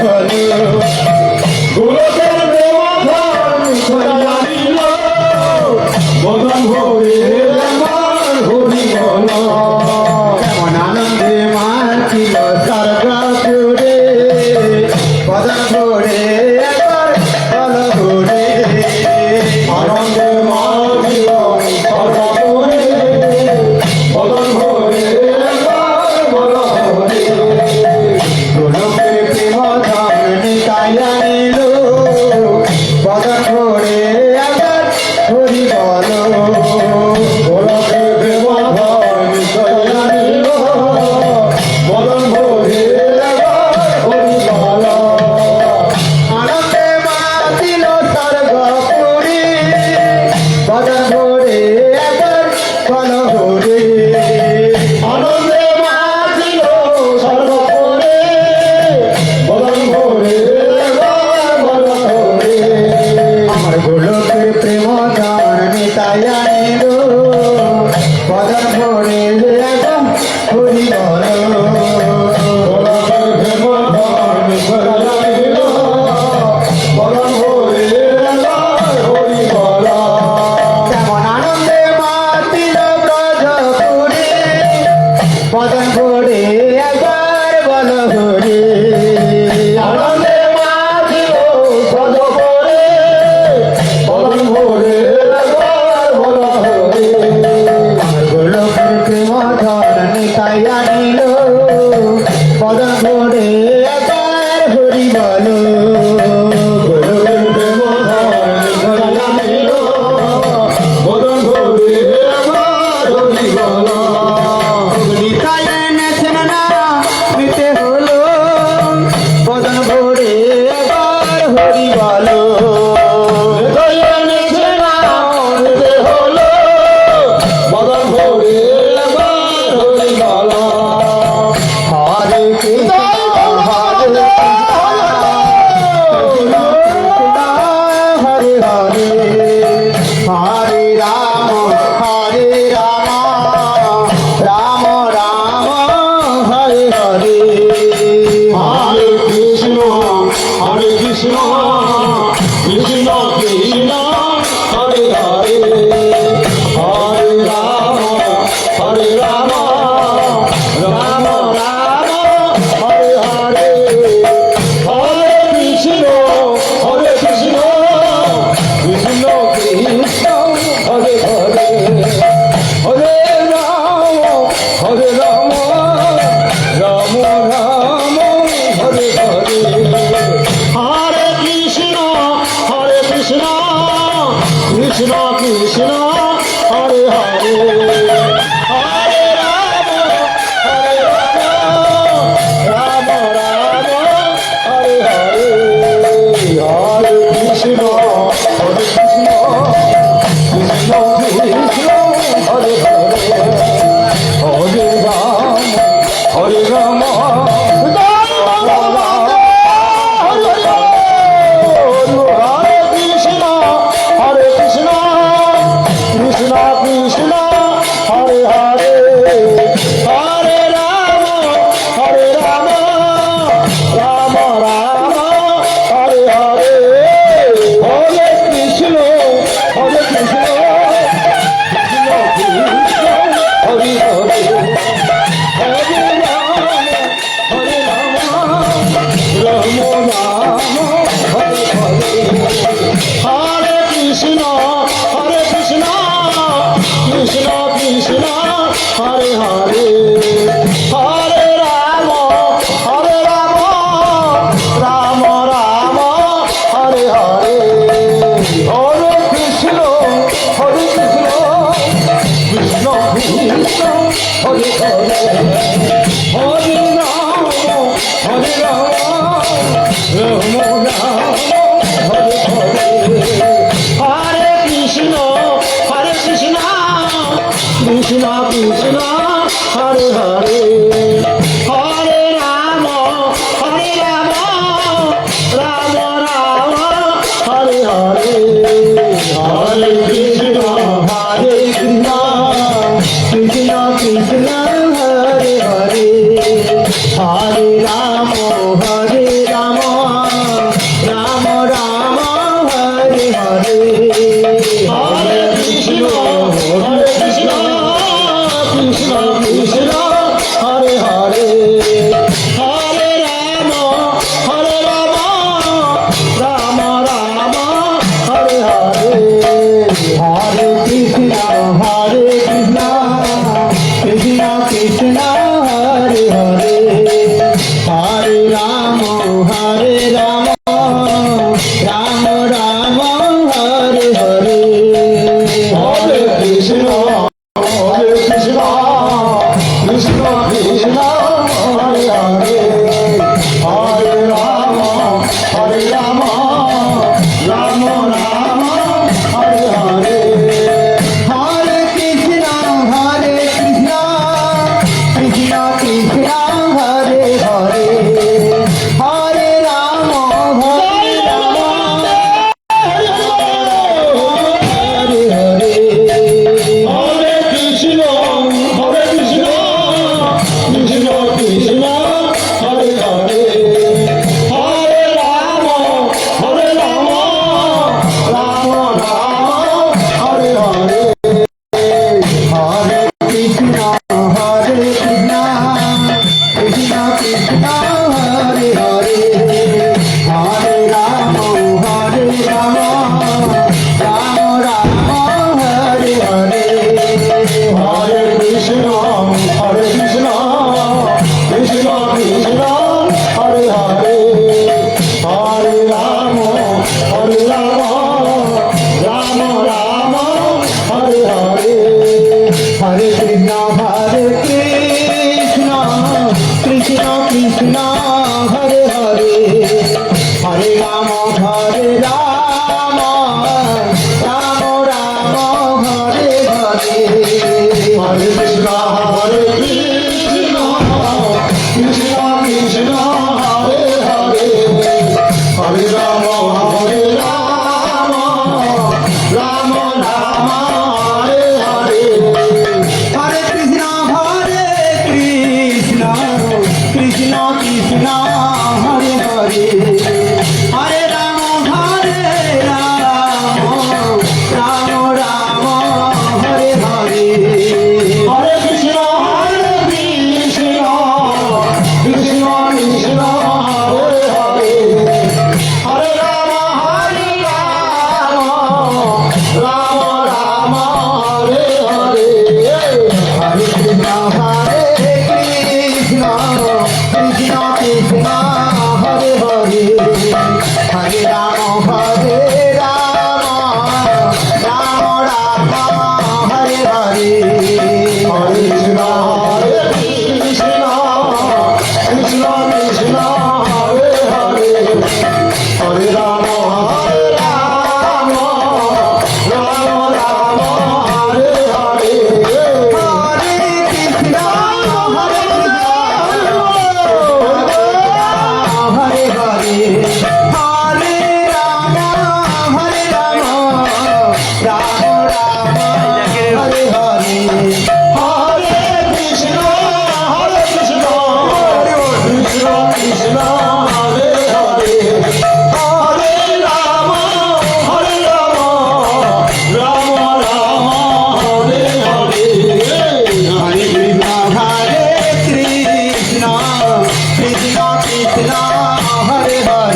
Hare ভরে একবার হরি বলো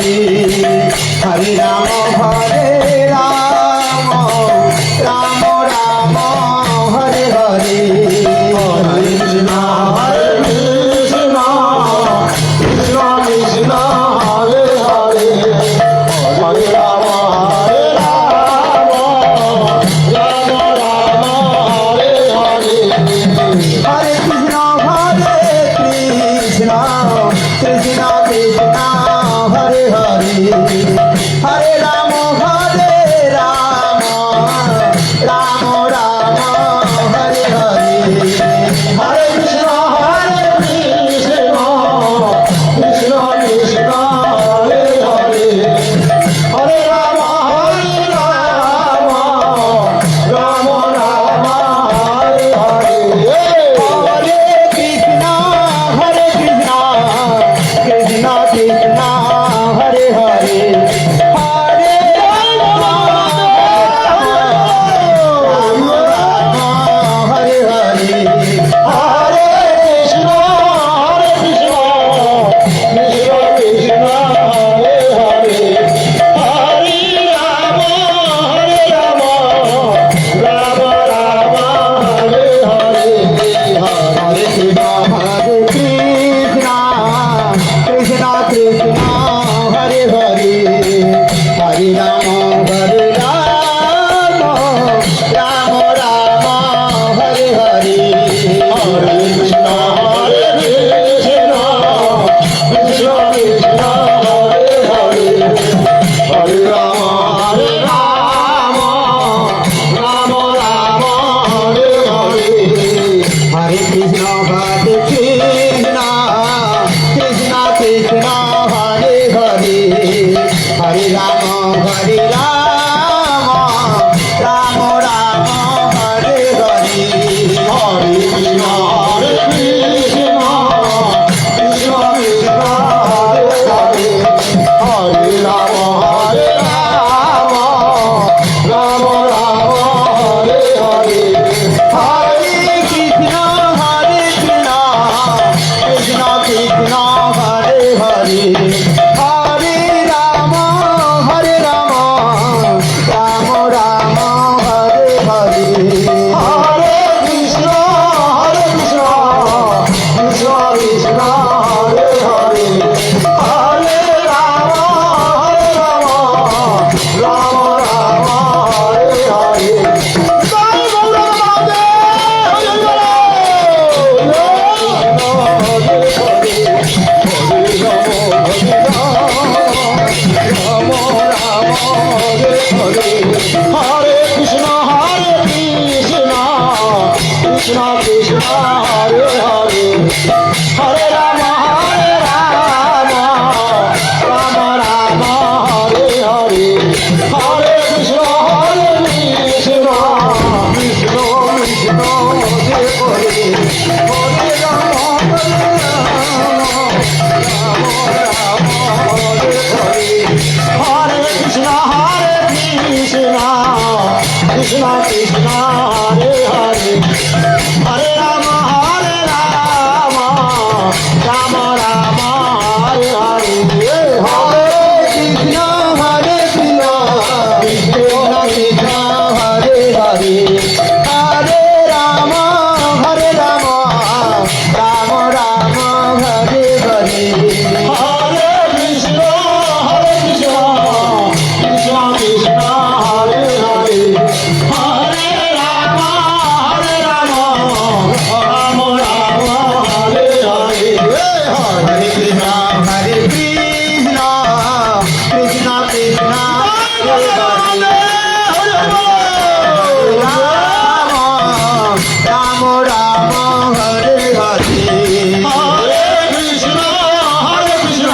হরে হরে রাম রাম রাম হরে হরে হরে কৃষ্ণ হরে কৃষ্ণ কৃষ্ণ কৃষ্ণ হরে হরে হরে রাম রাম রাম হরে হরে হরে কৃষ্ণ কৃষ্ণ কৃষ্ণ কৃষ্ণ হরে হরে হরে রাম রাম রাম রাম হরে হরে হরে কৃষ্ণ কৃষ্ণ কৃষ্ণ কৃষ্ণ হরে হরে হরে রাম রাম রাম রাম হরে হরে হরে কৃষ্ণ কৃষ্ণ কৃষ্ণ হরে হরে হরে রাম রাম রাম হরে হরে হরে কৃষ্ণ কৃষ্ণ কৃষ্ণ হরে হরে হরে রাম রাম রাম হরে হরে হরে কৃষ্ণ কৃষ্ণ কৃষ্ণ হরে হরে হরে রাম রাম রাম হরে হরে হরে কৃষ্ণ কৃষ্ণ কৃষ্ণ কৃষ্ণ হরে হরে হরে রাম রাম রাম রাম হরে হরে হরে কৃষ্ণ কৃষ্ণ কৃষ্ণ কৃষ্ণ হরে হরে হরে রাম রাম রাম হরে হরে হরে কৃষ্ণ কৃষ্ণ কৃষ্ণ কৃষ্ণ হরে হরে হরে রাম রাম রাম হরে হরে হরে কৃষ্ণ কৃষ্ণ কৃষ্ণ হরে হরে হরে রাম রাম রাম হরে হরে হরে কৃষ্ণ কৃষ্ণ কৃষ্ণ হরে হরে হরে রাম রাম রাম হরে হরে জয় গৌরাঙ্গে হরে হরে কৃষ্ণ কৃষ্ণ কৃষ্ণ কৃষ্ণ হরে হরে হরে রাম রাম রাম হরে হরে হরে কৃষ্ণ কৃষ্ণ কৃষ্ণ কৃষ্ণ হরে হরে রাম হরে কৃষ্ণ কৃষ্ণ কৃষ্ণ হরে হরে হরে রাম রাম রাম হরে হরে হরে কৃষ্ণ কৃষ্ণ কৃষ্ণ হরে হরে হরে রাম রাম রাম হরে হরে হরে কৃষ্ণ কৃষ্ণ কৃষ্ণ হরে হরে হরে রাম রাম রাম হরে হরে হরে কৃষ্ণ কৃষ্ণ কৃষ্ণ কৃষ্ণ হরে হরে রাম রাম হরে হরে হরে কৃষ্ণ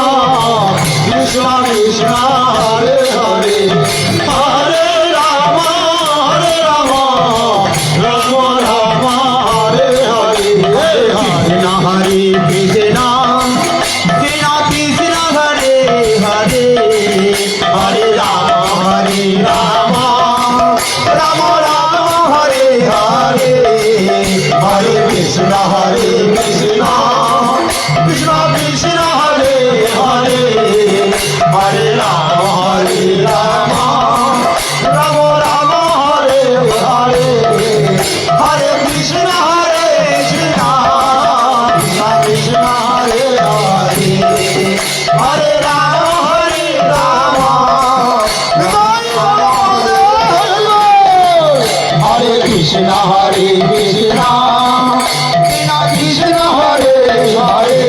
কৃষ্ণ কৃষ্ণ হরে হরে হরে রাম রাম রাম হরে হরে হরে না হরে Krishna Krishna Krishna Hare Hare Hare Ram Ram Ram Hare Hare Hare Krishna Krishna Krishna Krishna Hare Hare Hare Rama, Hare Rama, Rama Rama, Hare Hare, Hare Krishna, Hare Krishna, Krishna Krishna, Hare Hare, Hare Rama, Hare Rama, Hare Krishna, Hare Krishna, Krishna Krishna, Hare Hare,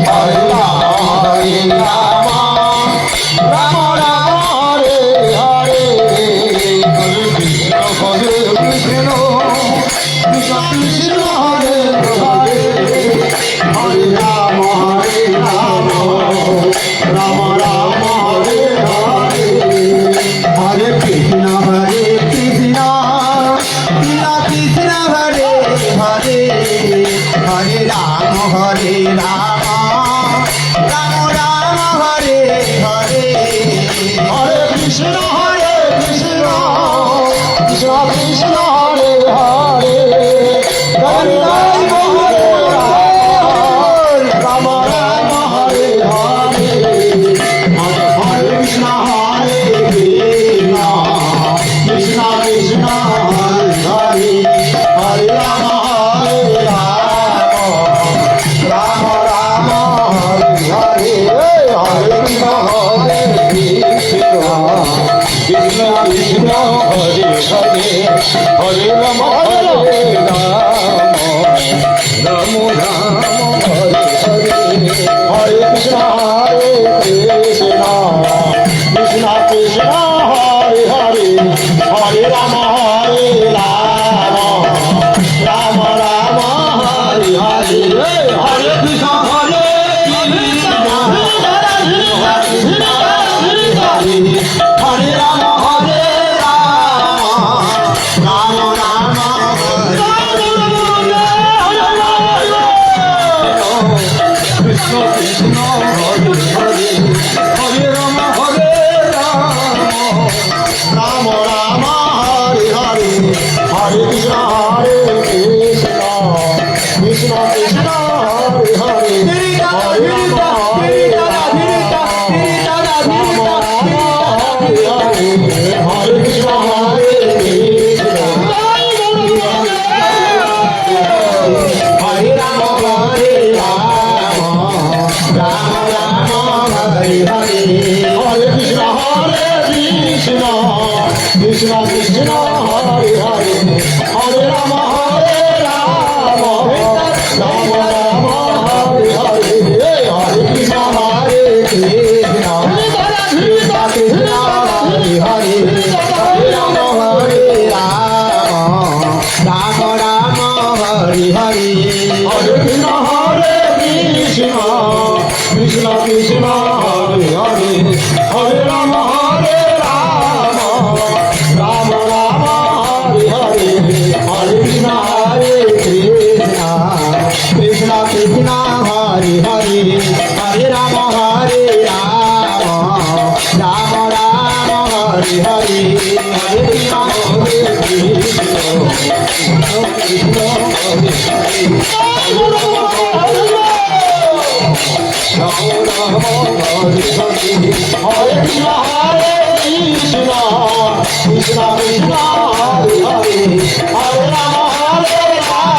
Hare Rama, Hare Rama, Rama Rama, Hare Hare, Hare Krishna, Hare Krishna, Krishna Krishna, Hare Hare, Hare Rama, Hare Rama, Rama Rama, Hare Hare, Hare Krishna, Hare Krishna, Krishna Krishna, Hare Hare, Hare Rama, Hare Rama, Rama Rama, Hare Hare, Hare Krishna, Hare Krishna, Krishna Krishna, Hare Hare, Hare Rama, Hare Rama, Rama Rama, Hare Hare, Hare Krishna, Hare Krishna, Krishna Krishna, Hare Hare, Hare Rama, Hare Rama, Rama Rama, Hare Hare, Hare Krishna, Hare Krishna, Krishna Krishna, Hare Hare, Hare Rama, Hare Rama, Rama Rama, Hare Hare, Hare Krishna, Hare Krishna, Krishna Krishna, Hare Hare, Hare Rama, Hare Rama, Rama Rama, Hare Hare, Hare Krishna, Hare Krishna, Krishna Krishna, Hare Hare, Hare Rama, Hare Rama, Rama Rama, Krishna Krishna, Hare Hare, Hare Rama, Hare Rama, Rama Rama, Hare Hare, Hare Krishna, Hare Krishna, Krishna Krishna, Hare Hare, Hare Rama, Hare Rama, Rama Rama, Hare Hare, Hare Krishna, Hare Krishna, Hare Rama, Hare Rama, Rama Rama, Hare Hare, Hare Krishna, Hare Krishna, Krishna Krishna, Hare Hare, Hare Rama, Hare Rama, Rama Rama, Hare Hare, Hare Krishna, Hare Krishna, Krishna Krishna, Hare Hare, Hare Rama, Hare Rama, Rama Rama, Hare Hare, Hare Krishna, Hare Krishna, Krishna Krishna, Hare Hare, Hare Rama, Hare Rama, Rama Rama, Hare Hare, Hare Krishna, Hare Krishna, Krishna Krishna, Hare Hare, Hare Rama,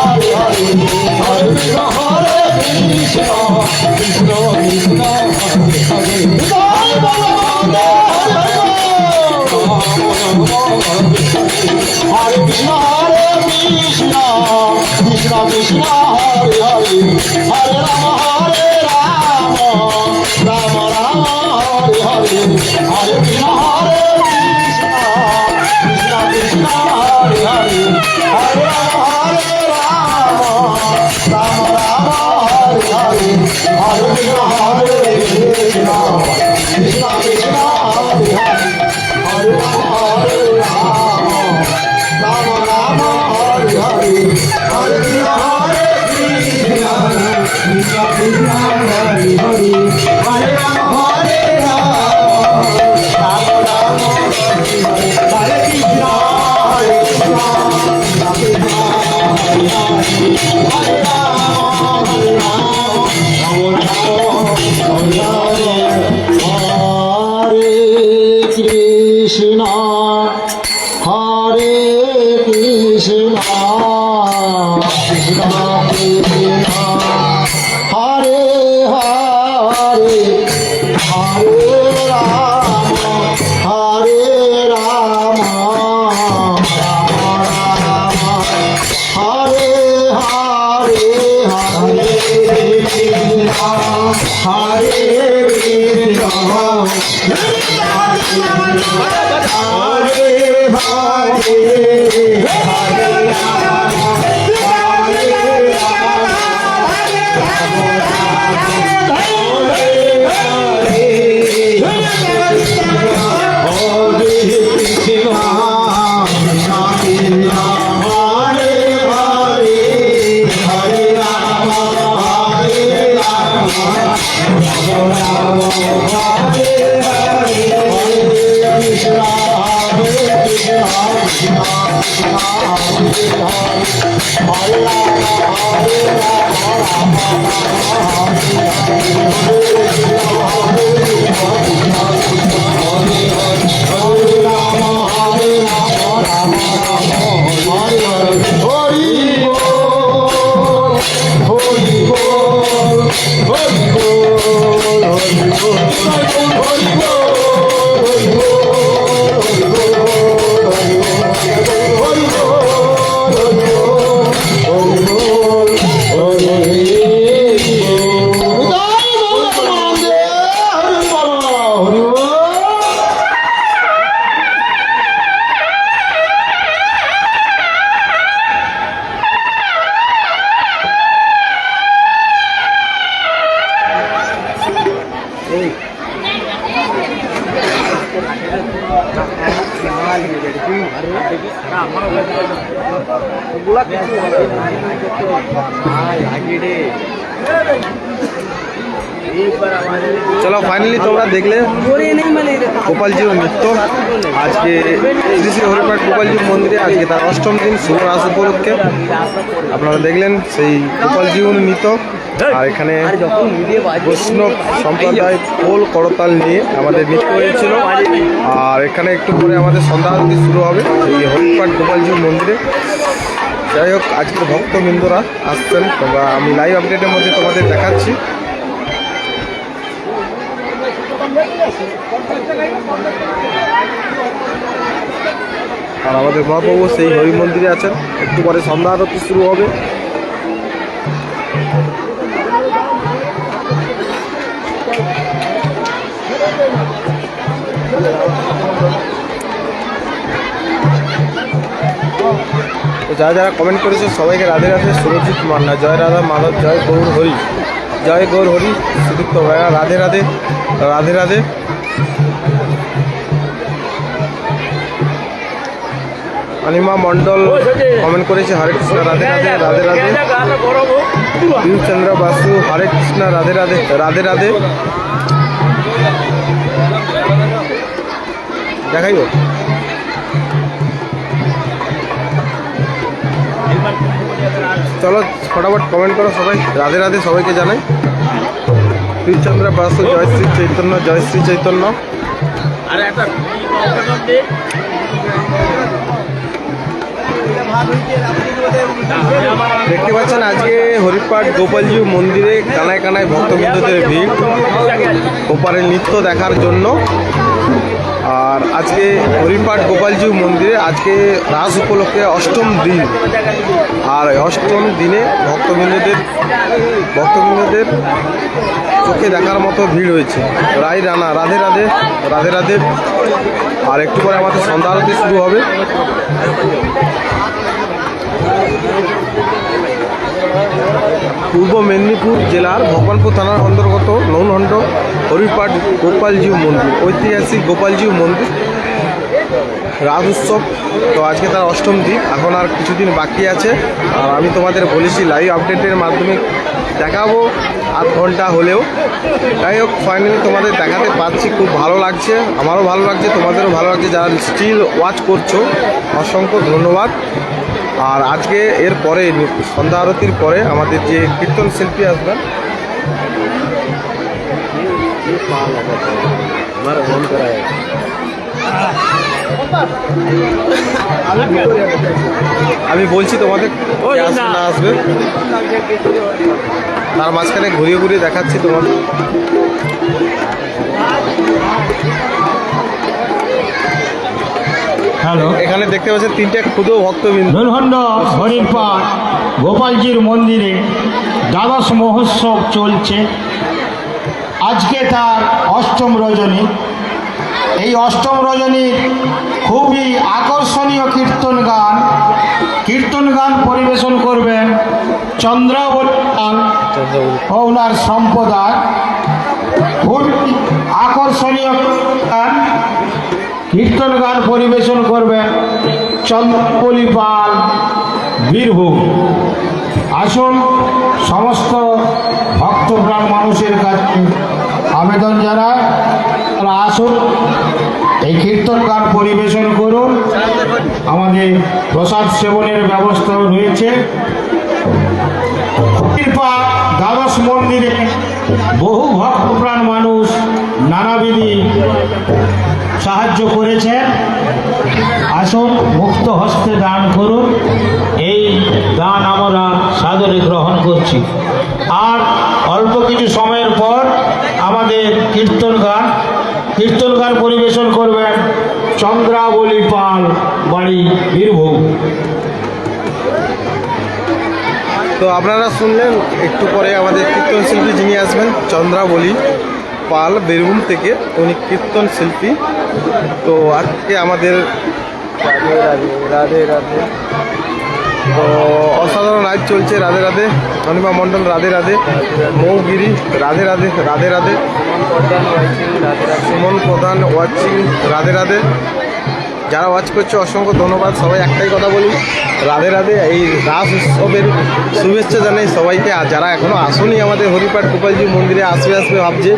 Hare Rama, Rama Rama, Hare Hare, Hare Krishna, Hare Krishna, Krishna Krishna, Hare Hare, Rama Rama, Hare Hare, Hare Krishna, Hare Krishna, Krishna Krishna, Hare Hare, Hare Rama, Hare Rama, Rama Rama, Hare Hare, Hare Krishna, Hare Krishna, Krishna Krishna, Hare Hare, Hare Krishna, Hare Krishna, Krishna Krishna, Hare Hare, Hare Rama, Hare Rama, Rama Rama, Hare Hare, Hare Krishna, Hare Krishna, Krishna Krishna, Hare Hare, Hare Rama, Hare Rama, Rama Rama, Hare Hare, Hare Krishna, Hare Krishna, Krishna Krishna, Hare Hare, Hare Rama, Hare Rama, Rama Rama, Hare Hare, Hare Krishna, Hare Krishna, Krishna Krishna, Hare Hare, Hare Rama, Hare Rama, Rama Rama, Hare Krishna, Hare Krishna, Krishna Krishna, Hare Hare, Hare Rama, Hare Rama, Rama Rama, হরে কৃষ্ণ হরে হরে হরে রাম হরে রাম चलो finally তোমরা দেখলে গোপালজির নৃত্য আজকে শ্রী শ্রী হরিপাঠ গোপালজির মন্দিরে আজকে তার অষ্টম দিন শুভ রাস উপলক্ষে আপনারা দেখলেন সেই গোপালজির নৃত্য। আর এখানে বৈষ্ণব সম্প্রদায় খোল করতাল নিয়ে আমাদের নৃত্য হয়েছিল। আর এখানে একটু পরে আমাদের সন্ধ্যা আরতি শুরু হবে এই হরিপাঠ গোপালজির মন্দিরে। যাই হোক আজকের ভক্তবৃন্দরা আসছেন, তোমরা আমি লাইভ আপডেটের মধ্যে তোমাদের দেখাচ্ছি। আর আমাদের মহাপ্রভু সেই হরি মন্দিরে আছেন, একটু পরে সন্ধ্যা আরতি শুরু হবে। তো যারা যারা কমেন্ট করেছে সবাইকে রাধে রাধে। সুরজিৎ মান্না, জয় রাধা মাধব, জয় গৌর হরি, জয় গৌর হরি। সুদীপ্ত ভাইয়া রাধে রাধে, রাধে রাধে। অনিমা মণ্ডল কমেন্ট করেছে হরে কৃষ্ণ রাধে রাধে, রাধে রাধে। চন্দ্র বাসু হরে কৃষ্ণ রাধে রাধে, রাধে রাধে। দেখাইব চলো ফটাফট কমেন্ট করো সবাই, রাধে রাধে সবাইকে জানাই। চন্দ্র বাসু, জয় শ্রী চৈতন্য, জয় শ্রী চৈতন্য। দেখতে পাচ্ছেন আজকে হরিপাঠ গোপালজি মন্দিরে কানায় কানায় ভক্তবৃন্দদের ভিড় গোপালের নৃত্য দেখার জন্য। আর আজকে হরিপাঠ গোপালজি মন্দিরে আজকে রাস উপলক্ষে অষ্টম দিন। আর অষ্টম দিনে ভক্তবৃন্দদের চোখে দেখার মতো ভিড় হয়েছে। রাই রানা, রাধে রাধে, রাধে রাধে। আর একটু পরে আমাদের সন্ধ্যা আরতি শুরু হবে। পূর্ব মেদিনীপুর জেলার ভগবানপুর থানার অন্তর্গত নৌনহণ্ড হরিপাঠ গোপালজি মন্দির, ঐতিহাসিক গোপালজি মন্দির রাজ উৎসব। তো আজকে তার অষ্টম দিন, এখন আর কিছুদিন বাকি আছে। আর আমি তোমাদের বলেছি লাইভ আপডেটের মাধ্যমে দেখাবো আধ ঘন্টা হলেও। যাই হোক ফাইনালি তোমাদের দেখাতে পারছি, খুব ভালো লাগছে, আমারও ভালো লাগছে, তোমাদেরও ভালো লাগছে। যারা স্টিল ওয়াচ করছো অসংখ্য ধন্যবাদ। আর আজকে এর পরে সন্ধ্যা আরতির পরে আমাদের যে কীর্তন শিল্পী আসবেন, আমি বলছি তোমাদের না আসবে, তার মাঝখানে ঘুরিয়ে ঘুরিয়ে দেখাচ্ছি তোমাদের। হ্যালো, এখানে দেখতে পাচ্ছেন তিনটে ক্ষুদ্র ভক্তবৃন্দ নৌনহণ্ড হরিপাঠ গোপালজির মন্দিরে দ্বাদশ মহোৎসব চলছে। আজকে তার অষ্টম রজনী। এই অষ্টম রজনীর খুবই আকর্ষণীয় কীর্তন গান পরিবেশন করবেন চন্দ্রাবলী ও ওনার সম্প্রদায়। খুব আকর্ষণীয় কীর্তন গান পরিবেশন করবেন চন্দ্রাবলী পাল বীরভূম। আসুন, সমস্ত ভক্তপ্রাণ মানুষের কাছে আবেদন জানায়, তারা আসুন, এই কীর্তন গান পরিবেশন করুন। আমাদের প্রসাদ সেবনের ব্যবস্থাও রয়েছে। কৃপা দ্বাদশ মন্দিরে বহু ভক্তপ্রাণ মানুষ নানাবিধি সাহায্য করেছেন। আসুন, মুক্ত হস্তে দান করুন। এই দান আমরা সাদরে গ্রহণ করছি। আর অল্প কিছু সময়ের পর আমাদের কীর্তন গান পরিবেশন করবেন চন্দ্রাবলী পাল, বাড়ি বীরভূম। তো আপনারা শুনলেন, একটু পরে আমাদের কীর্তন শিল্পী যিনি আসবেন চন্দ্রাবলী পাল বীরভূম থেকে, উনি কীর্তন শিল্পী। তো আজকে আমাদের রাধে রাধে রাধে রাধে, তো অসাধারণ লাইভ চলছে। রাধে রাধে অনিমা মণ্ডল, রাধে রাধে মৌগিরি, রাধে রাধে রাধে রাধে সুমন প্রধান ওয়াচিং, রাধে রাধে। যারা ওয়াচ করছে অসংখ্য ধন্যবাদ। সবাই একটাই কথা বলি, রাধে রাধে। এই রাস উৎসবের শুভেচ্ছা জানাই সবাইকে। আর যারা এখনও আসেনি আমাদের হরিপাট গোপালজি মন্দিরে আসবে ভাবছে,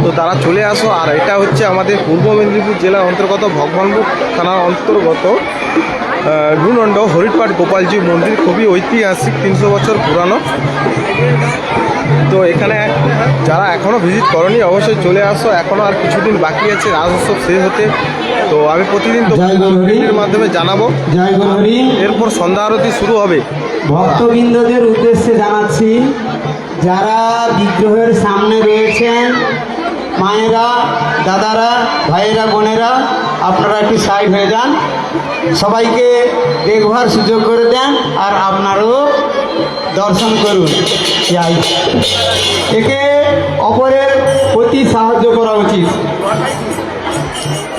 তো তারা চলে আসো। আর এটা হচ্ছে আমাদের পূর্ব মেদিনীপুর জেলার অন্তর্গত ভগবানপুর থানার অন্তর্গত গুণণ্ড হরিপাট গোপালজি মন্দির। খুবই ঐতিহাসিক, 300 বছর পুরানো। তো এখানে যারা এখনও ভিজিট করনি অবশ্যই চলে আসো। এখনও আর কিছুদিন বাকি আছে রাস উৎসব শেষ হতে। তো আমি প্রতিদিন তো ভিডিওর মাধ্যমে জানাবো। এরপর সন্ধ্যা আরতি শুরু হবে। ভক্তবৃন্দদের উদ্দেশ্যে জানাচ্ছি, যারা বিগ্রহের সামনে রয়েছেন, মায়েরা, দাদারা, ভাইয়েরা, বোনেরা, আপনারা একটু সাইড হয়ে যান, সবাইকে দেখবার সুযোগ করে দেন। আর আপনারও দর্শন করুন। যাই, একে অপরের প্রতি সাহায্য করা উচিত।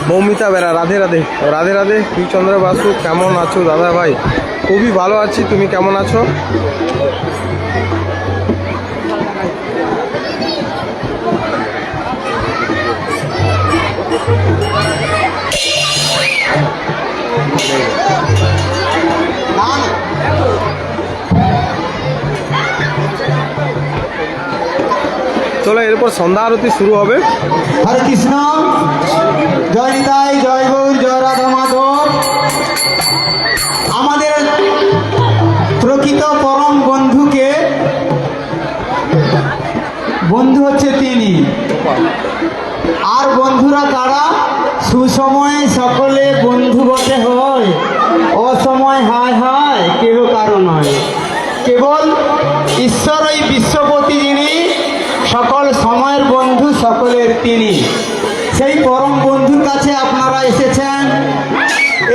মৌমিতা বেরা, রাধে রাধে রাধে রাধে। কি চন্দ্র বাসু, কেমন আছো দাদা ভাই? খুবই ভালো আছি, তুমি কেমন আছো? চলো, এরপর সন্ধ্যা আরতি শুরু হবে। হরে কৃষ্ণ, জয় নিতাই, জয় গৌর, জয় রাধা মাধব। আমাদের প্রকৃত পরম বন্ধুকে, বন্ধু হচ্ছে তিনি। আর বন্ধুরা কারা? সুসময়ে সকলে বন্ধু বটে হয়, অসময় হায় হায় কেহ কারো নয়। কেবল ঈশ্বর এই বিশ্বপতি, যিনি সকল সময়ের বন্ধু, সকলের তিনি। সেই পরম বন্ধুর কাছে আপনারা এসেছেন,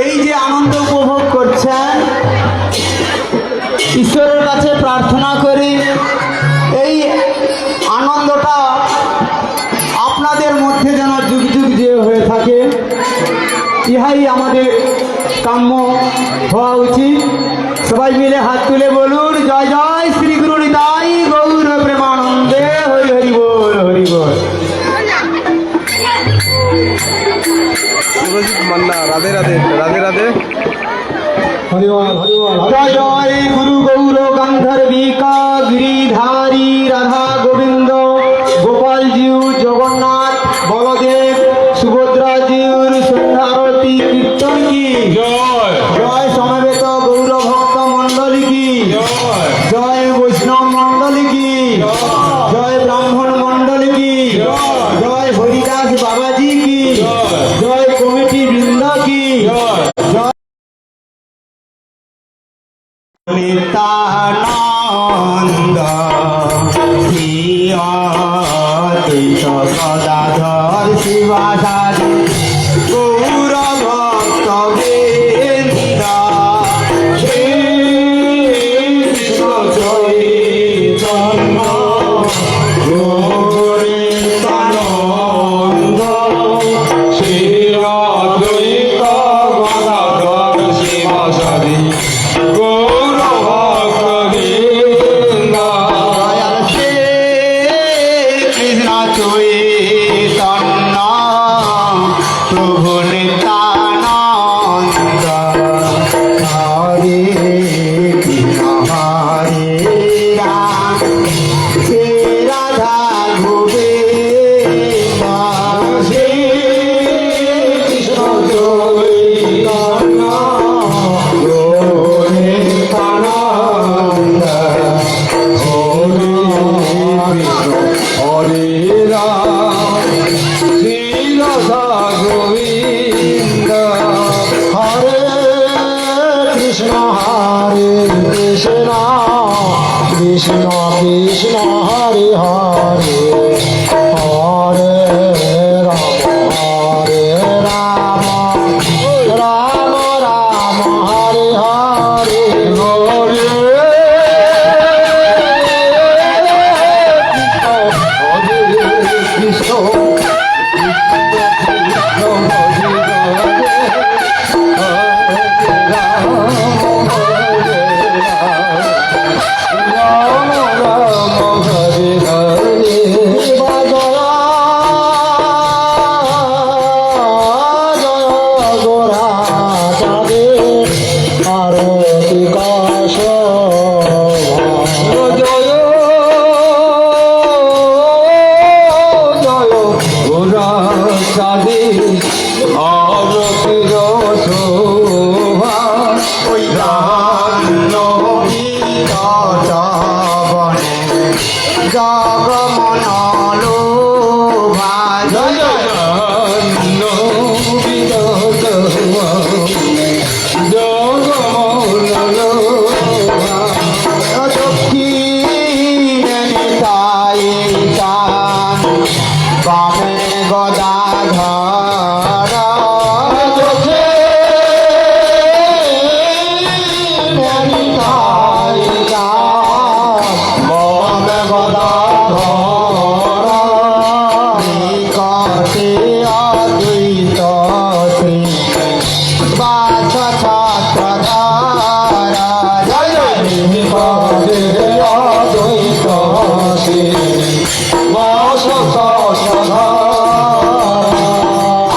এই যে আনন্দ উপভোগ করছেন, ঈশ্বরের কাছে প্রার্থনা করি এই আনন্দটা আপনাদের মধ্যে যেন যুগ যুগ যে হয়ে থাকে, ইহাই আমাদের কাম্য হওয়া উচিত। সবাই মিলে হাত তুলে বলুন, জয় জয় শ্রী গুরু নিতাই গৌর প্রেমানন্দে, হরি হরি বল, হরি বল। সুরজিৎ মান্না, রাধে রাধে রাধে রাধে। হরি বল, হরি বল। জয় জয় গুরু গৌর গান্ধর্বিকা গিরিধারী রাধা গোবিন্দ গোপালজিউ জগন্নাথ বলদেব সুভদ্রাজিউর সন্ধ্যারতি কীর্তন কি জয়। জয় সমবেত গৌর ভক্ত মণ্ডলী কি জয়। জয় বৈষ্ণব মণ্ডলী কি জয়। জয় ব্রাহ্মণ মণ্ডলী কি জয়। জয় হরিদাস বাবাজি কি জয়। জয় কমিটি বৃন্দ কি জয়। জয় নিত্যানন্দ শ্রী অদ্বৈত গদাধর শিবাসাদি গৌর ভক্ত বৃন্দ শ্রী কৃষ্ণ চৈতন্য গৌর চৈতন্য প্রভু নিত্যানন্দ হরে কৃষ্ণ হরে রাম শ্রী রাধা গোবিন্দ শ্রী কৃষ্ণ চৈতন্য প্রভু নিত্যানন্দ হরে রাম শ্রী রাধা গোবিন্দ হরে কৃষ্ণ কৃষ্ণ কৃষ্ণ হরে হরে হরে রাম রাম রাম হরে হরে হরে কৃষ্ণ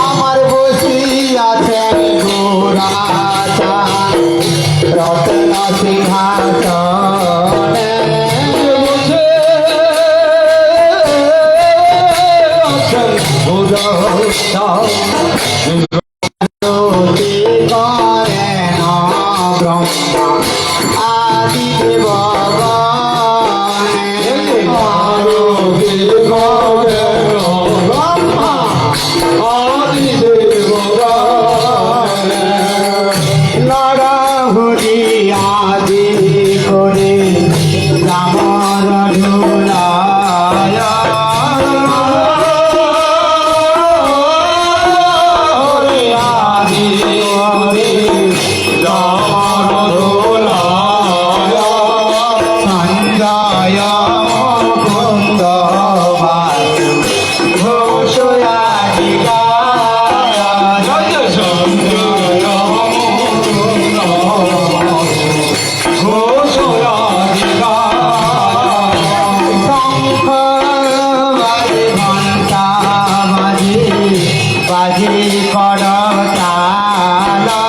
আমার বসি আছে রতন সিংহাসনে করে না ব্রহ্মা আদি নারাহরি আদি করে রামর ঢোলায় আদি করে রামর ঢোলায় সঞ্জয় মুকুন্দ বাসু ঘোষয়াদি বাজি করতালা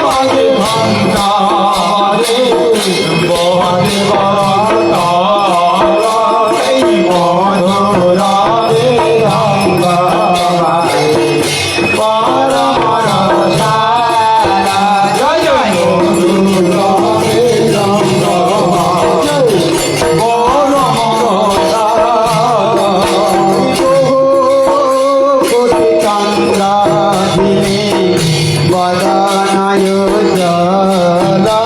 বাজি ঘন্টারে বহরে করতালা এই মধুরারে রঙ্গবারে পরমরসালা জয় জয় মধুরারে রঙ্গবারে বদনায় জলা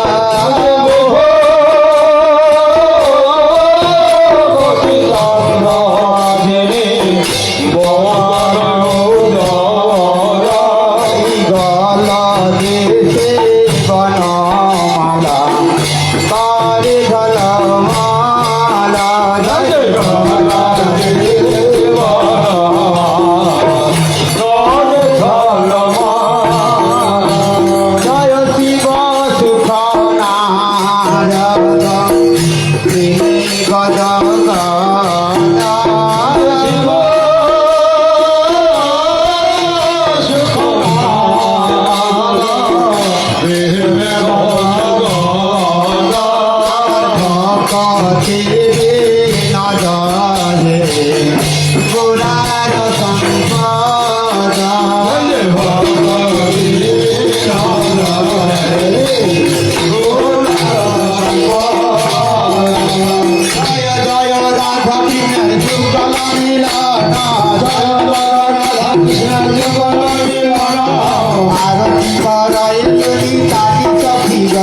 পথে না যায় গোড়ার সম্পদ জয় জয় রাধা কৃষ্ণ যুগল মিলনা জয় জয় রাধা কৃষ্ণ যুগল মিলনা আরতি করাই তুই তারি চকির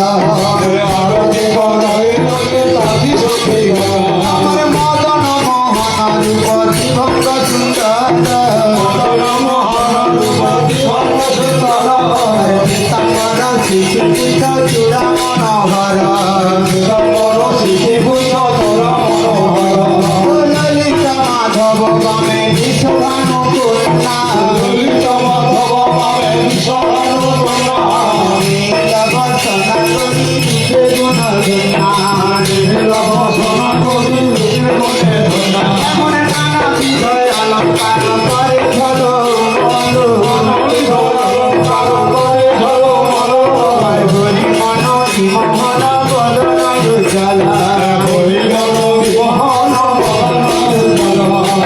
আরতি করাই তুই তারি চকির আমার মদন মোহন রূপ দিভঙ্গ সুন্দর মদন মোহন রূপ দিভঙ্গ সুন্দর পীতাম্বর শিশুভূষ চূড়া মনোহর পীতাম্বর শিশুভূষ চূড়া মনোহর ললিত মাধব বামে বিশ্বভানু কন্যা ললিত মাধব বামে বিশ্বভানু কন্যা নীলবসনা করি বিজে গুণ ধন্যা নীলবসনা করি বিজে গুণে ধন্যা এমন নানা বিষয় অলঙ্কার করে ধরো বলো অলঙ্কার করে ধরো হরি মন বিমোহন বদন জ্বালা হরি মন বিমোহন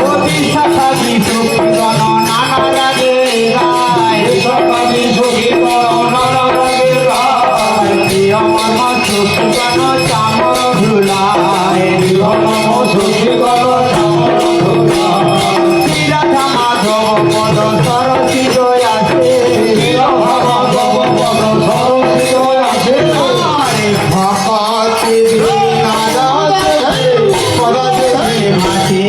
অতি শাখা বিশুকীর্তন নানা রাগে গায় শাখা বিশুকীর্তন নানা রাগে গায় প্রিয় মন সুকীর্তন চামর ধুলায় প্রিয় মন সুকীর্তন চামর ধুলায় শ্রীরাধা মাধব পদ সরসী আছে মাধব পদ সরসী আছে ভকতি বিনোদ পদতে ভাসি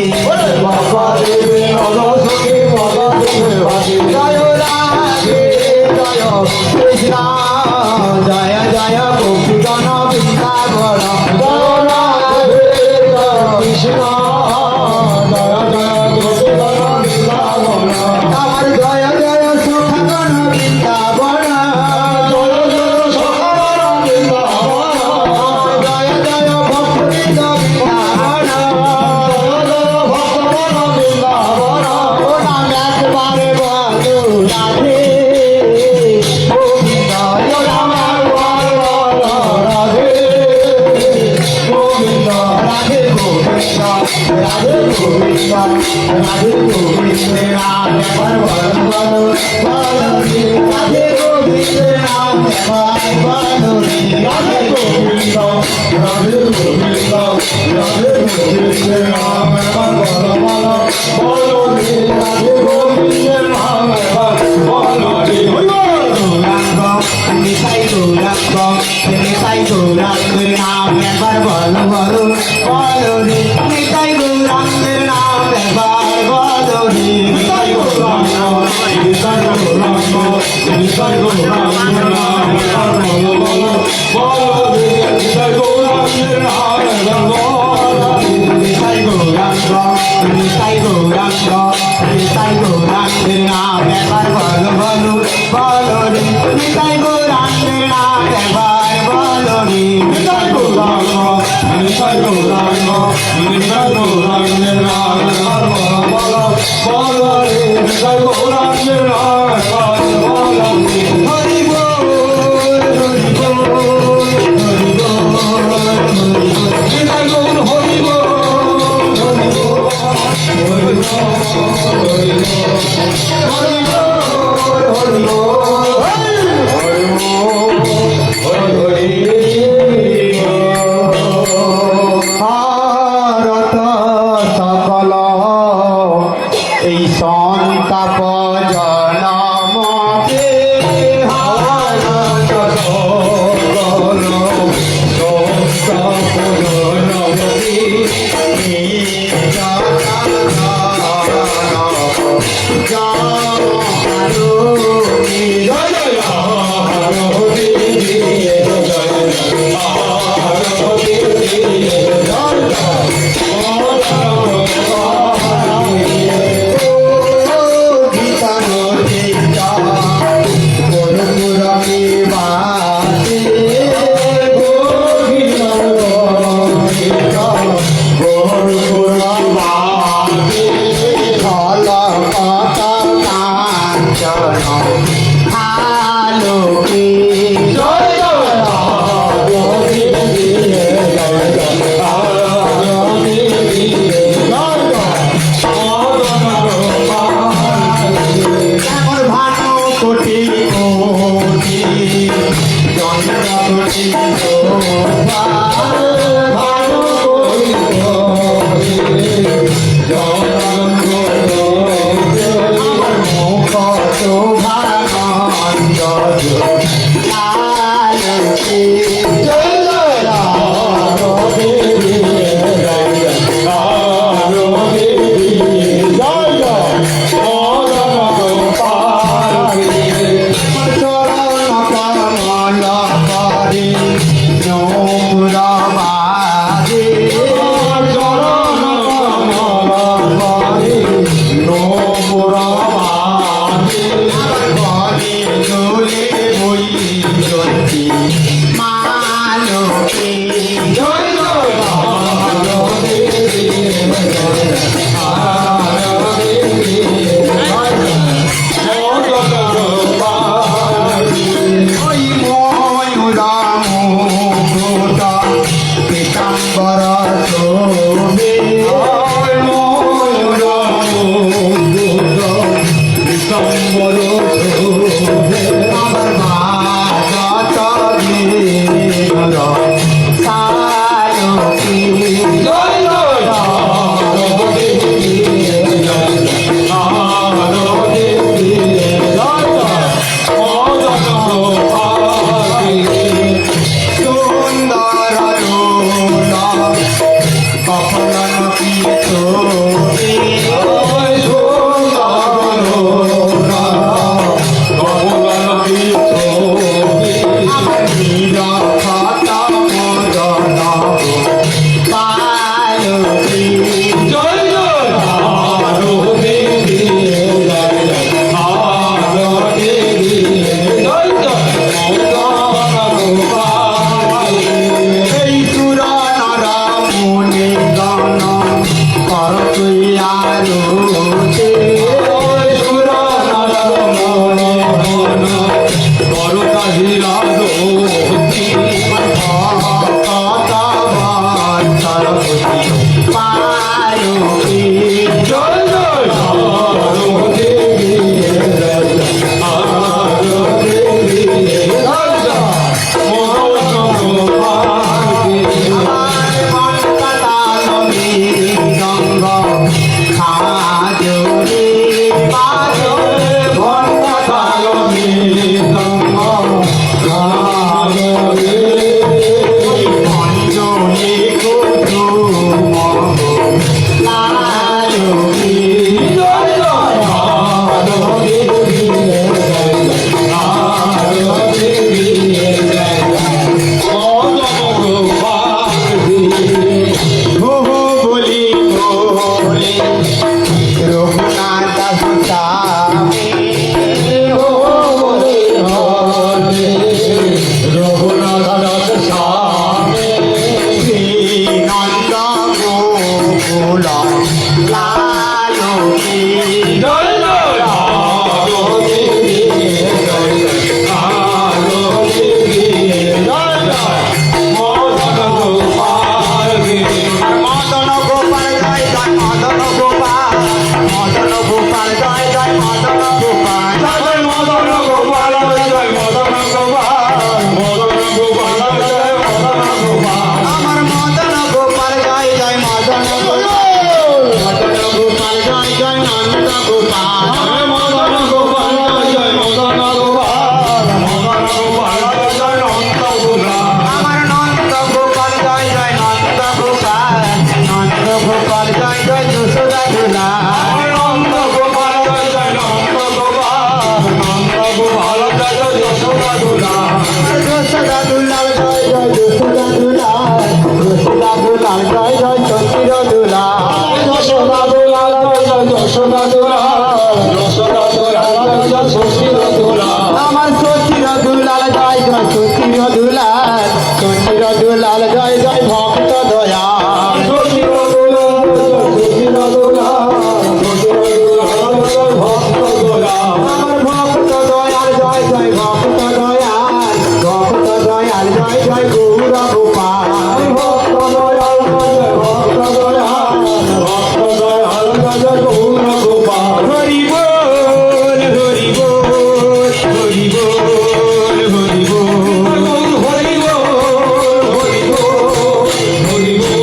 ভকতি বিনোদ পদতে ভাসি জয় রাধে জয় কৃষ্ণ জয় জয় গোপীগণ বৃন্দাবন জয় রাধে জয় কৃষ্ণ জয় জয় গোপীগণ বৃন্দাবন আমার জয় জয় সুখগণ বৃন্দাবন জয় জয় সুখগণ বৃন্দাবন জয় জয় ভক্তবৃন্দ বৃন্দাবন জয় জয় ভক্তগণ বৃন্দাবন ও নাম একবারে বলো রাধে গোবিন্দ ও নাম একবারে বলো রাধে গোবিন্দ রাধে গোবিন্দ রাধে গোবিন্দ রাধে গোবিন্দ নাম একবার বলো বলো বলো রে রাধে গোবিন্দ নাম একবার বলো রে রাধে গোবিন্দ রাধে গোবিন্দ রাধে গোবিন্দ নাম একবার বলো বলো বলো রে রাধে গোবিন্দ নাম একবার বলো রে গৌরাঙ্গ নিতাই গৌরাঙ্গ নিতাই গৌরাঙ্গের নাম একবার বলো বলো বলো রে নিতাই গৌরাঙ্গের নাম একবার বলো রে নিতাই গৌরাঙ্গ নিতাই গৌরাঙ্গ নিতাই গৌরাঙ্গের নাম একবার বলো বলো বলো রে নিতাই গৌরাঙ্গের নাম একবার বলো রে নিতাই গৌরাঙ্গ নিতাই গৌরাঙ্গ নিতাই গৌরাঙ্গের নাম একবার বলো বলো বলো রে নিতাই গৌরাঙ্গের নাম একবার বলো রে নিতাই গৌরাঙ্গ নিতাই গৌরাঙ্গ নিতাই গৌরাঙ্গের নাম একবার বলো বলো বলো রে নিতাই গৌরাঙ্গের নাম একবার বলো রে হরি বল হরি বল হরি বল হরি বল নিতাই গৌর হরি বল হরি বল হরি বল হরি বল হরি ভারত সকল এই সন্তাপ জনম গোকুল লালকে জয় জয় লালকে জয় জয় লালকে জয় জয় মদন গোপালকে মদন গোপাল জয় জয় মদন গোপাল মদন গোপাল জয় জয় মদন গোপাল জয় মদন গোপাল জয় মদন গোপাল মদন গোপাল জয় মদন গোপাল আমার মদন গোপাল জয় জয় মদন গোপাল মদন গোপাল জয় জয় নন্দ গোপাল মদন গোপাল জয় মদন গোপাল মদন গোপাল জয় নন্দ গোপাল আমার নন্দ গোপাল জয় জয় নন্দ গোপাল নন্দ গোপাল জয় জয় যশোদা দুলাল নন্দ গোপাল জয় জয় নন্দ গোপাল নন্দ গোপাল জয় জয় যশোদা দুলাল যশোদা দুলাল জয় জয় যশোদা দুলাল যশোদা দুলাল জয় জয় চন্দ্র দুলাল যশোদা দুলাল জয় জয় যশোদা দুলাল যশোদা দুলাল জয় জয় ষষ্ঠীর দুলাল আমার শশীর দুলাল জয় জয় শশীর দুলাল শশীর দুলাল জয় জয় ভক্ত দয়াল ষষ্ঠীর দুলাল ষষ্ঠীর দুলাল ষষ্ঠীর দুলাল জয় ভক্ত দুলাল আমার ভক্ত দয়াল জয় জয় ভক্ত দয়াল ভক্ত দয়াল জয় জয় গৌর গোপাল ভক্ত দয়াল জয় ভক্ত দয়াল ভক্ত দয়াল জয় গৌর গোপাল হরি বল হরি বল হরি বল হরি বল হরি বল হরি বল হরি বল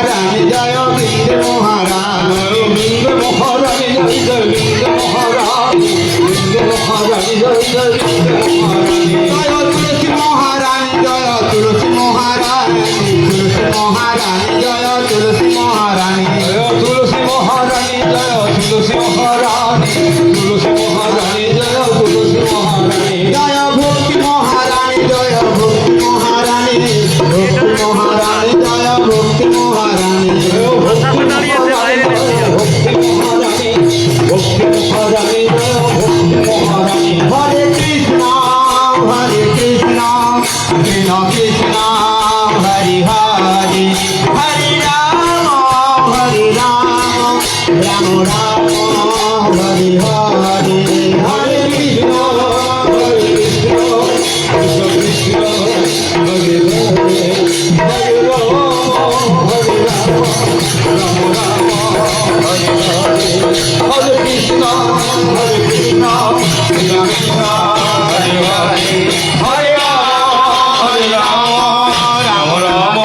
মহারানী জয় বৃন্দ মহারানী বৃন্দ মহারানী জয় জয় বৃন্দ মহারানী বৃন্দ মহারানী জয় জয় বৃন্দ মহারানী জয় তুলসী মহারানী জয় তুলসী মহারানী তুলসী মহারানী জয় তুলসী মহারানী জয় তুলসী মহারানী জয় তুলসী মহারানী তুলসী মহারানী জয় তুলসী মহারানী জয় ভক্তি মহারানী জয় ভক্তি মহারানী ভক্তি মহারানী জয় ভক্তি মহারানী ভক্তি মহারানী ভক্তি মহারানী জয় ভক্তি মহারানী হরে কৃষ্ণ কৃষ্ণ কৃষ্ণ হরি হরি হরি রাম রাম রাম হরি হরি হরে কৃষ্ণ কৃষ্ণ কৃষ্ণ হরে হরে হরে রাম হরে রাম রাম রাম হরে হরে হরে কৃষ্ণ হরে কৃষ্ণ কৃষ্ণ কৃষ্ণ হরে হরে হরে রাম রাম রাম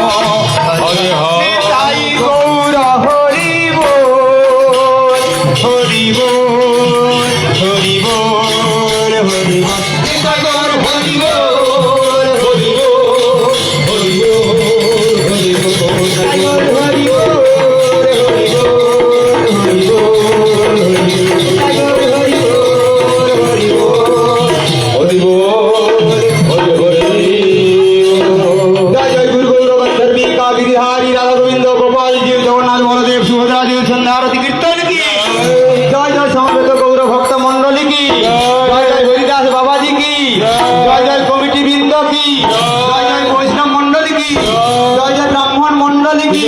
হরে হরে তাই গৌর হরি বল হরি বল হরি বল হরি বল জগর হরি বল হরি বল হরি বল হরি বল হরি বল হরি বল হরি বল হরি বল হরি বল হরি বল হরি জয় জয় গুরু গৌর গন্ধর্বী কাবিধারী রাধা গোবিন্দ গোপাল জীব জগন্নাথ বলদেব সুভদ্রা জীব সন্ধ্যা আরতি কীর্তন কি জয় জয় সমবেত গৌর ভক্ত মন্ডলী কি জয় জয় হরিদাস বাবাজি কি জয় জয় কমিটি বৃন্দ কি জয় জয় বৈষ্ণব মন্ডলী কি জয় জয় ব্রাহ্মণ মন্ডলী কি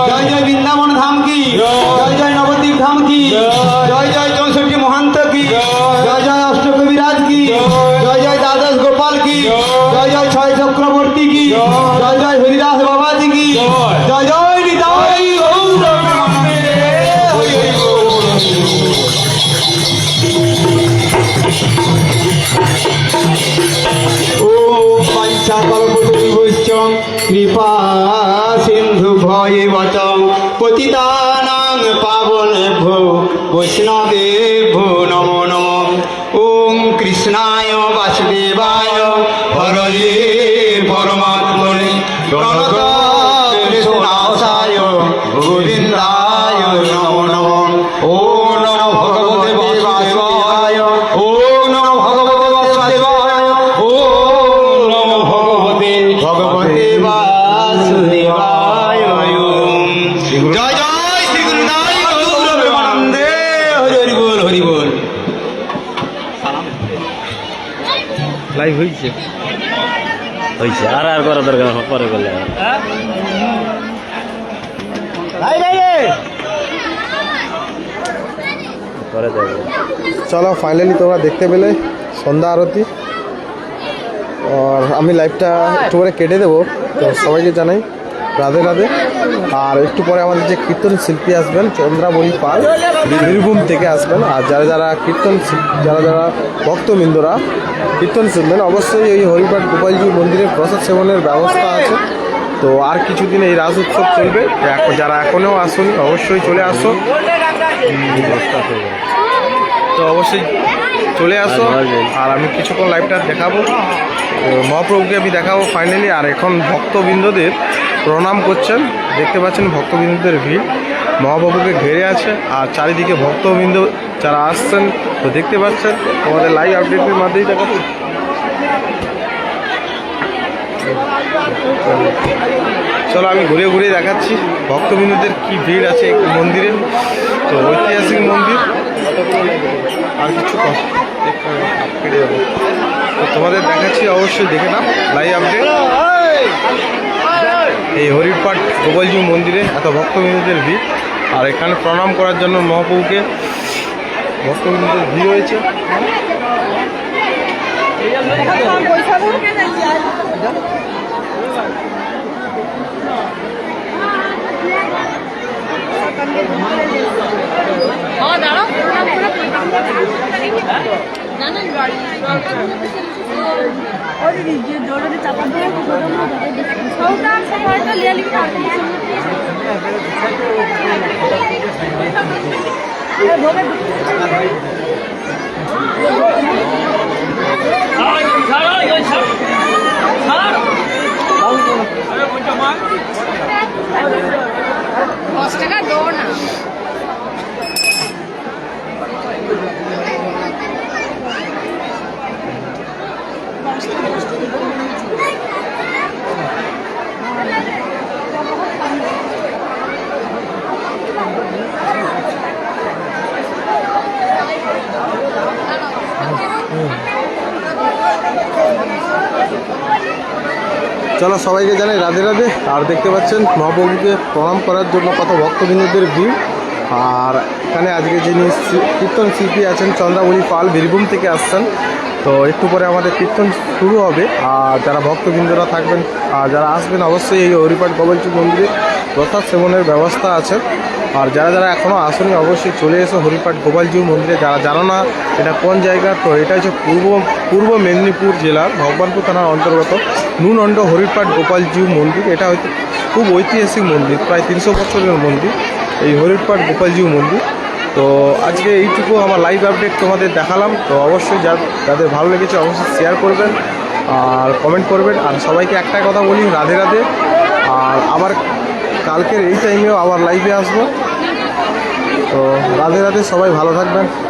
জয় জয় বৃন্দাবন ধাম কি জয় জয় নবদ্বীপ ধাম কি জয় জয় 64 মহান্ত কি জয় জয় অষ্টকবিরাজ কি জয় জয় দ্বাদশ গোপাল কি জয় জয় ছয় চক্রবর্তী কি জয় জয় হরিদাস বাবাজি কি জয় জয় নিতাই গৌর প্রেমানন্দে। হরি হরি বল। ওম পঞ্চকল্পতরুভ্যশ্চ কৃপা সিন্ধু ভয়ে বচং পতিতানাং পাবনেভ্যো বৈষ্ণবেভ্যো নমো নমঃ। ওম কৃষ্ণায় বাসুদেবায় হরয়ে পরমাত্মনে প্রণতক্লেশনাশায় গোবিন্দায় নমো নমঃ। ওম নমো ভগবতে বাসুদেবায় ওম নমো ভগবতে বাসুদেবায় ওম নমো ভগবতে বাসুদেবায় ওম। জয় জয় শ্রী গুরুনাথ গৌর প্রেমানন্দে। হরি হরি বল হরি বল। লাইভ হয়েছে হয়েছে আর আর করা দরকার পরে করলে করে দেবে চলো ফাইনালি তোমরা দেখতে পেলে সন্ধ্যা আরতি আর আমি লাইভটা একটু করে কেটে দেবো। তো সবাইকে জানাই রাধে রাধে। আর একটু পরে আমাদের যে কীর্তন শিল্পী আসবেন চন্দ্রাবলী পাল বীরভূম থেকে আসবেন। আর যারা যারা যারা যারা ভক্তবৃন্দরা কীর্তন শুনবেন অবশ্যই এই হরিপাঠ গোপালজি মন্দিরে প্রসাদ সেবনের ব্যবস্থা আছে। তো আর কিছুদিন এই রাস উৎসব চলবে। যারা এখনও আসুন অবশ্যই চলে আসো। তো অবশ্যই চলে আসো। আর আমি কিছুক্ষণ লাইভটা দেখাবো, মহাপ্রভুকে আমি দেখাবো ফাইনালি। আর এখন ভক্তবৃন্দদের প্রণাম করছেন, দেখতে পাচ্ছেন ভক্তবৃন্দদের ভিড় মহাপ্রভুকে ঘিরে আছে। আর চারিদিকে ভক্তবৃন্দ যারা আসছেন তো দেখতে পাচ্ছেন, তোমাদের লাইভ আপডেটের মাধ্যমেই দেখাচ্ছি। চলো আমি ঘুরে ঘুরে দেখাচ্ছি ভক্তবৃন্দদের কি ভিড় আছে এই মন্দিরে। তো ঐতিহাসিক মন্দির, আর কিছু কেটে যাবো। তো তোমাদের দেখাচ্ছি, অবশ্যই দেখে নাও লাইভ আপডেট। এই হরিপাঠ গোপালজি মন্দিরে এত ভক্তবৃন্দদের ভিড়। আর এখানে প্রণাম করার জন্য মহাপ্রভুকে ভক্তবৃন্দদের ভিড় হয়েছে। না টাকা দেবো না। চলো সবাইকে জানাই রাধে রাধে। আর দেখতে পাচ্ছেন মহাপ্রভুকে প্রণাম করার জন্য কত ভক্তবৃন্দদের ভিড়। আর এখানে আজকে যিনি কীর্তন শিল্পী আছেন চন্দ্রাবলী পাল বীরভূম থেকে আসছেন। তো একটু পরে আমাদের কীর্তন শুরু হবে। আর যারা ভক্তবৃন্দরা থাকবেন আর যারা আসবেন অবশ্যই এই হরিপাঠ গোপালজি মন্দিরে প্রসাদ সেবনের ব্যবস্থা আছে। আর যারা যারা এখনও আসেনি অবশ্যই চলে এসো হরিপাঠ গোপালজি মন্দিরে। যারা জানো না এটা কোন জায়গা, তো এটা হচ্ছে পূর্ব মেদিনীপুর জেলার ভগবানপুর থানার অন্তর্গত নুনহন্ড হরিপাঠ গোপালজি মন্দির। এটা হয়তো খুব ঐতিহাসিক মন্দির, প্রায় 300 বছরের মন্দির এই হরিপাঠ গোপালজি মন্দির। তো আজকে এইটুকু আমার লাইভ আপডেট তোমাদের দেখালাম। তো অবশ্যই যাদের ভালো লেগেছে অবশ্যই শেয়ার করবেন আর কমেন্ট করবেন। আর সবাইকে একটা কথা বলি, রাধে রাধে। আর আবার কালকের এই টাইমেও আবার লাইভে আসবো। তো রাধে রাধে, সবাই ভালো থাকবেন।